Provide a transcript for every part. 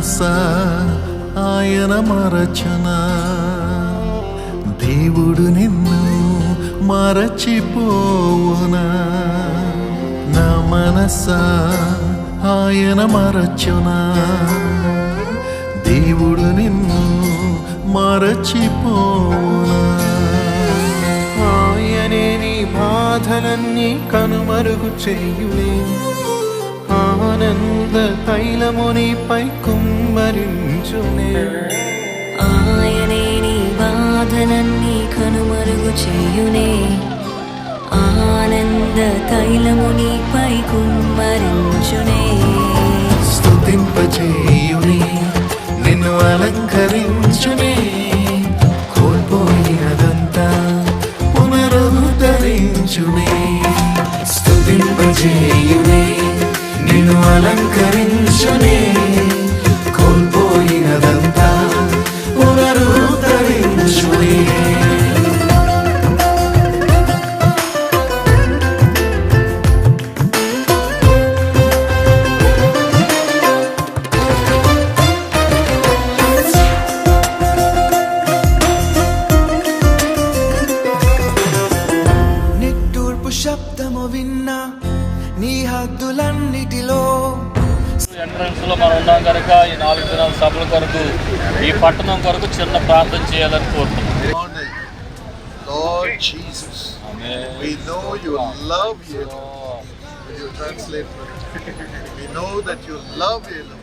మనసా ఆయన మరచునా, దేవుడు నిన్ను మరచిపోవునా. నా మనసా ఆయన మరచునా, దేవుడు నిన్ను మరచిపోవునా. ఆయనే నీ బాధలన్నీ కనుమరుగు చేయునే, ఆనంద తైలము నీపై కుమ్మరించునే. ఆయనే నీ బాధలన్నీ కనుమరుగు చేయునే, ఆనంద తైలము నీపై కుమ్మరించునే. స్తుతింపచేయునే, నిన్ను అలంకరించునే, కోల్పోయినదంతా పునరుద్ధరించునే. స్తుతింపచేయునే, నిన్ను అలంకరించునే, కోల్పోయినదంతా పునరుద్ధరించునే. శబ్దము విన్నా నీ హద్దులన్నిటిలో ఎంట్రన్స్ లో మనం ఉన్నాం కనుక ఈ 4 దినాల సభల కొరకు ఈ పట్టణం కొరకు చిన్న ప్రార్థన చేయాలని కోరుతున్నాం. Lord Jesus, we know you love Yellow. Will you translate for us? We know that you love Yellow.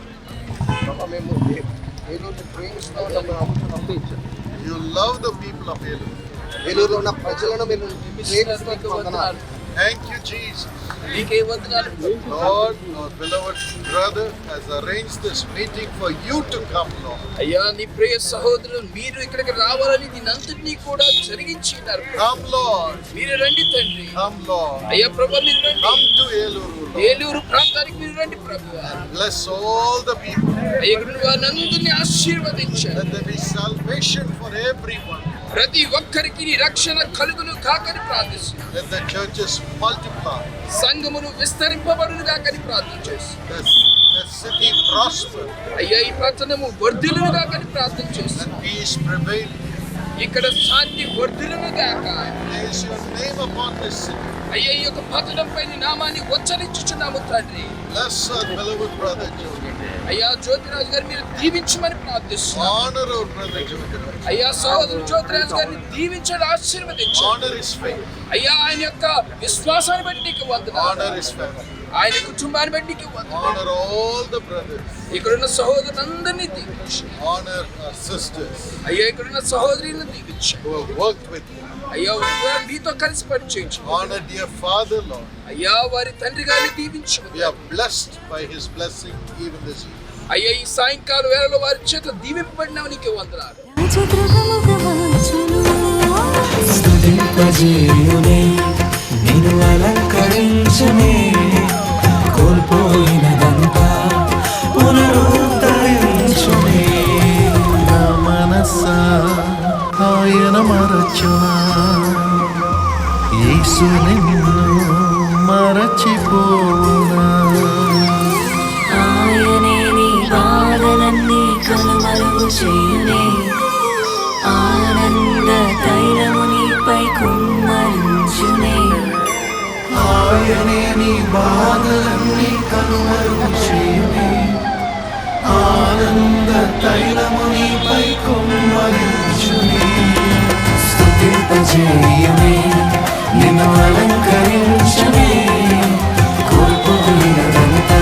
You love the people of Yellow. ఏలూరులో ఉన్న ప్రజలను మేము ప్రేమిస్తున్నందుకు వందనాలు. Thank you, Jesus. Lord, our beloved brother has arranged this meeting for you to come, Lord. అయ్యా నీ ప్రియ సహోదరులు మీరు ఇక్కడికి రావాలని దీనంతటినీ కూడా జరిగించినారు. Come, Lord. మీరు రండి తండ్రి. Come, Lord. అయ్యా ప్రభువా మీరు రండి. Come to Eluru. ఏలూరు ప్రాంతానికి మీరు రండి ప్రభువా. Bless all the people. అయ్యా ఇక్కడ వారందరినీ ఆశీర్వదించండి. Let there be salvation for everyone. ప్రతి ఒక్కరికి నీ రక్షణ కలుగును కాకని ప్రార్థిస్తున్నాను. Let the churches multiply. సంఘమును విస్తరింపబడును కాకని ప్రార్థిస్తున్నాను. The city prosper. అయ్యా ఈ పట్టణము వర్ధిల్లును కాకని ప్రార్థిస్తున్నాను. And peace prevail. ఇక్కడ శాంతి వర్ధిల్లును కాక. Place your name upon this city. అయ్యా ఈ యొక్క పట్టణంపై నీ నామాన్ని ఉచ్చరించుచున్నాము తండ్రి. Bless our beloved brother Jyotiraj. అయ్యా జ్యోతిరాజు గారిని మీరు దీవించమని ప్రార్థిస్తున్నాను. Honor our brother Jyotiraj. అయ్యా సహోదరు జ్యోతిరాజు గారిని దీవించండి, ఆశీర్వదించండి. Honor his faith. అయ్యా ఆయన యొక్క విశ్వాసాన్ని బట్టి నీకు వందనాలు. Honor his family. ఆయన కుటుంబాన్ని బట్టి నీకు వందనాలు. Honor all the brothers. ఇక్కడున్న సహోదరులందరినీ దీవించు. Honor our sisters అయ్యా ఇక్కడున్న సహోదరులను దీవించు. who have worked with you. అయ్యా మీతో కలిసి పనిచేయించు. Honor dear Father, Lord. అయ్యా వారి తండ్రి గారిని దీవించు. We are blessed by his blessing even this evening. అయ్యా ఈ సాయంకాల వేళలో వారి చేత దీవింపబడినవి నీకు వందనాలు. స్తుతింపజేయునే, నిన్ను అలంకరించునే, కోల్పోయినదంతా పునరుద్ధరించునే. నా మనసా ఆయన మరచునా, యేసు నిన్ను మరచిపోవునా. ఆయనే నీ బాధలన్నీ కనుమరుగు చేయునే, ఆనంద తైలము నీపై కుమ్మరించునే. ఆయనే నీ బాధలన్నీ కనుమరుగు చేయునే, ఆనంద తైలము నీపై కుమ్మరించునే. స్తుతింపజేయునే, నిన్ను అలంకరించునే, కోల్పోయినదంతా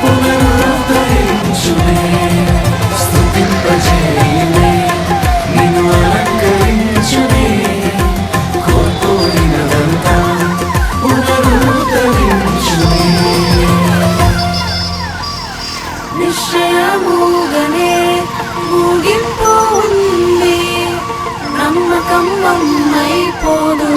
పునరుద్ధరించునే. స్తుతింపజేయునే, నిన్ను అలంకరించునే, కోల్పోయినదంతా పునరుద్ధరించునే. నిశ్చయముగానే ముగింపు ఉంది, నమ్మకం అయిపోదు.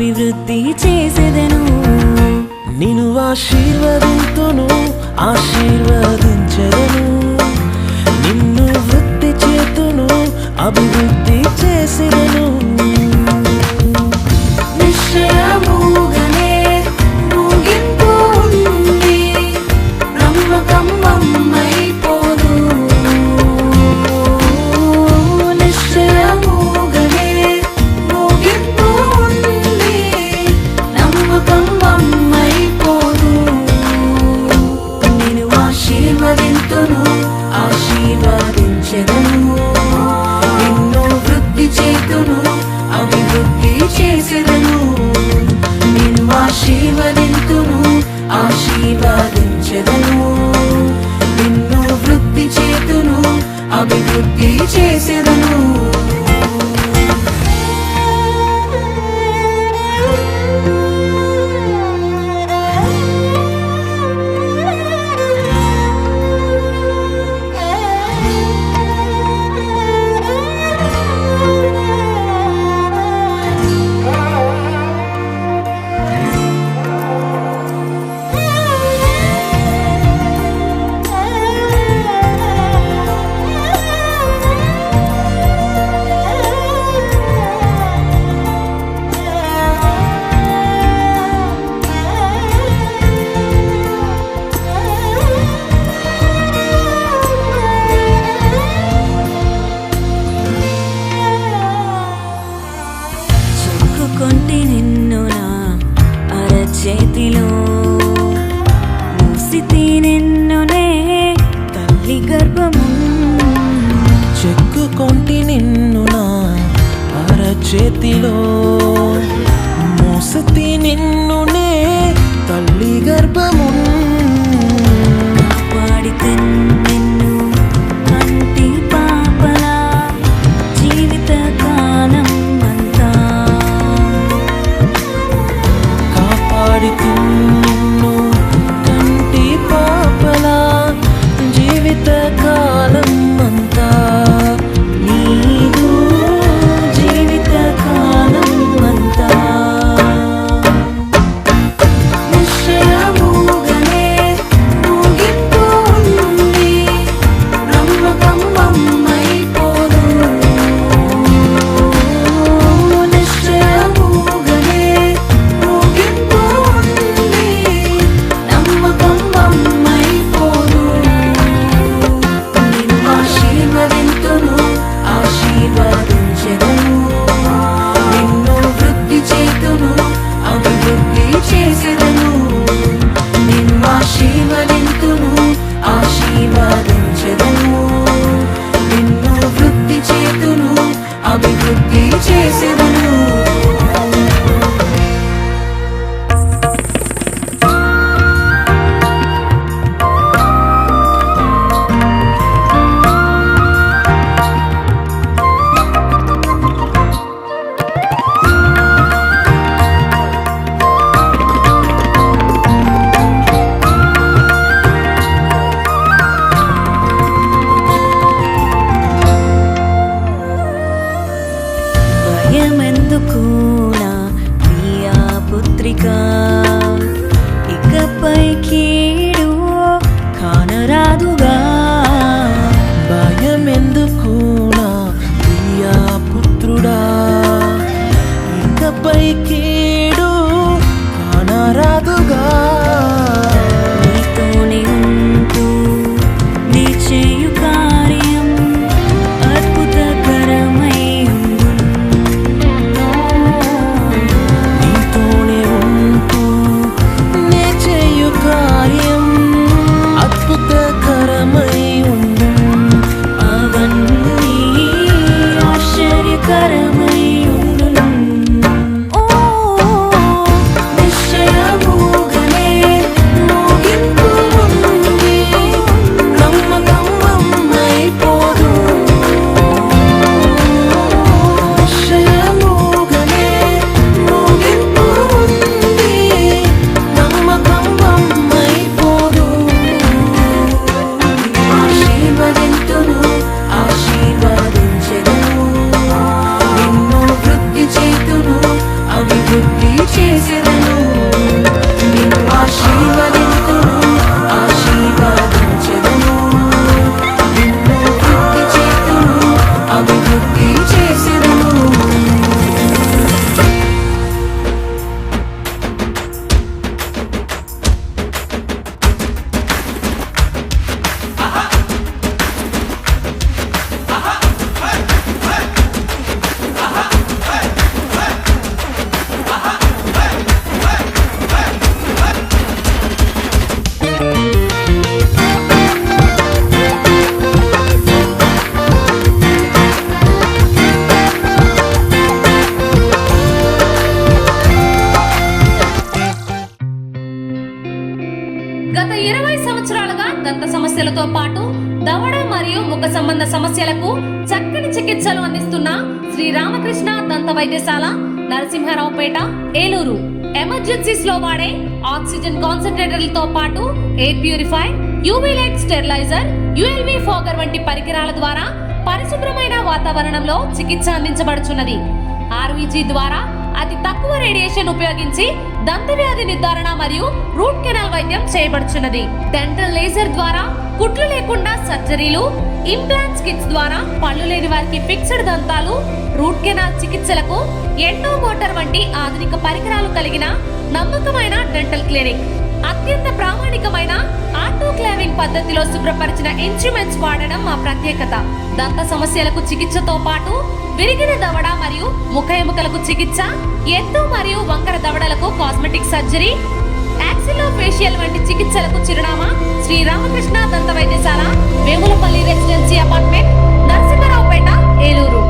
అభివృద్ధి చేసేదను. నిన్ను ఆశీర్వదింతును, ఆశీర్వదించెదను. నిన్ను వృద్ధి చేతును, అభివృద్ధి చేసేదను. నిశ్చయముగానే ముగింపు ఉంది, నమ్మకం అమ్మైపోదు. నిశ్చయముగానే ముగింపు ఉంది, నమ్మకం అమ్మైపోదు. నేను ఆశీర్వదింతును, ఆశీర్వదించెదను. నిన్ను వృద్ధి చేతును, అభివృద్ధి చేసేదను. నేను ఆశీర్వదింతును, ఆశీర్వదించెదను. నిన్ను వృద్ధి చేతును, అభివృద్ధి చేసేదను. గత 20 సంవత్సరాలుగా దంత సమస్యలతో పాటు దవడ మరియు ముఖ సంబంధ సమస్యలకు చక్కని చికిత్సలు అందిస్తున్న శ్రీ రామకృష్ణ దంత వైద్యశాల, నరసింహారావుపేట, ఏలూరు. ఎమర్జెన్సీస్ లో వాడే ఆక్సిజన్ కాన్సంట్రేటర్లతో పాటు air purify, UV light steriliser, ULV fogger వంటి పరికరాల ద్వారా పరిశుభ్రమైన వాతావరణంలో చికిత్స అందించబడుచున్నది. RVG ద్వారా అతి తక్కువ రేడియేషన్ ఉపయోగించి దంత వ్యాధి నిర్ధారణ మరియు రూట్ కెనాల్ వైద్యం చేయబడుచున్నది. డెంటల్ లేజర్ ద్వారా కుట్లు లేకుండా సర్జరీలు, ఇంప్లాంట్స్ కిట్స్ ద్వారా పళ్ళు లేని వారికి ఫిక్స్డ్ దంతాలు, రూట్ కెనాల్ చికిత్సలకు ఎండో మోటార్ వంటి ఆధునిక పరికరాలు కలిగిన నమ్మకమైన డెంటల్ క్లినిక్. అత్యంత ప్రామాణికమైన ఆటోక్లావింగ్ పద్ధతిలో శుభ్రపరిచిన ఇన్స్ట్రుమెంట్స్ వాడడం మా ప్రత్యేకత. దంత సమస్యలకు చికిత్సతో పాటు విరిగిన దవడ మరియు ముఖ ఎముకలకు చికిత్స, ఎత్తు మరియు వంకర దవడలకు కాస్మెటిక్ సర్జరీ, యాక్సిలోఫేషియల్ వంటి చికిత్సలకు చిరునామా శ్రీ రామకృష్ణ దంత వైద్యశాల, వేములపల్లి రెసిడెన్సీ అపార్ట్మెంట్, నరసింహారావుపేట, ఏలూరు.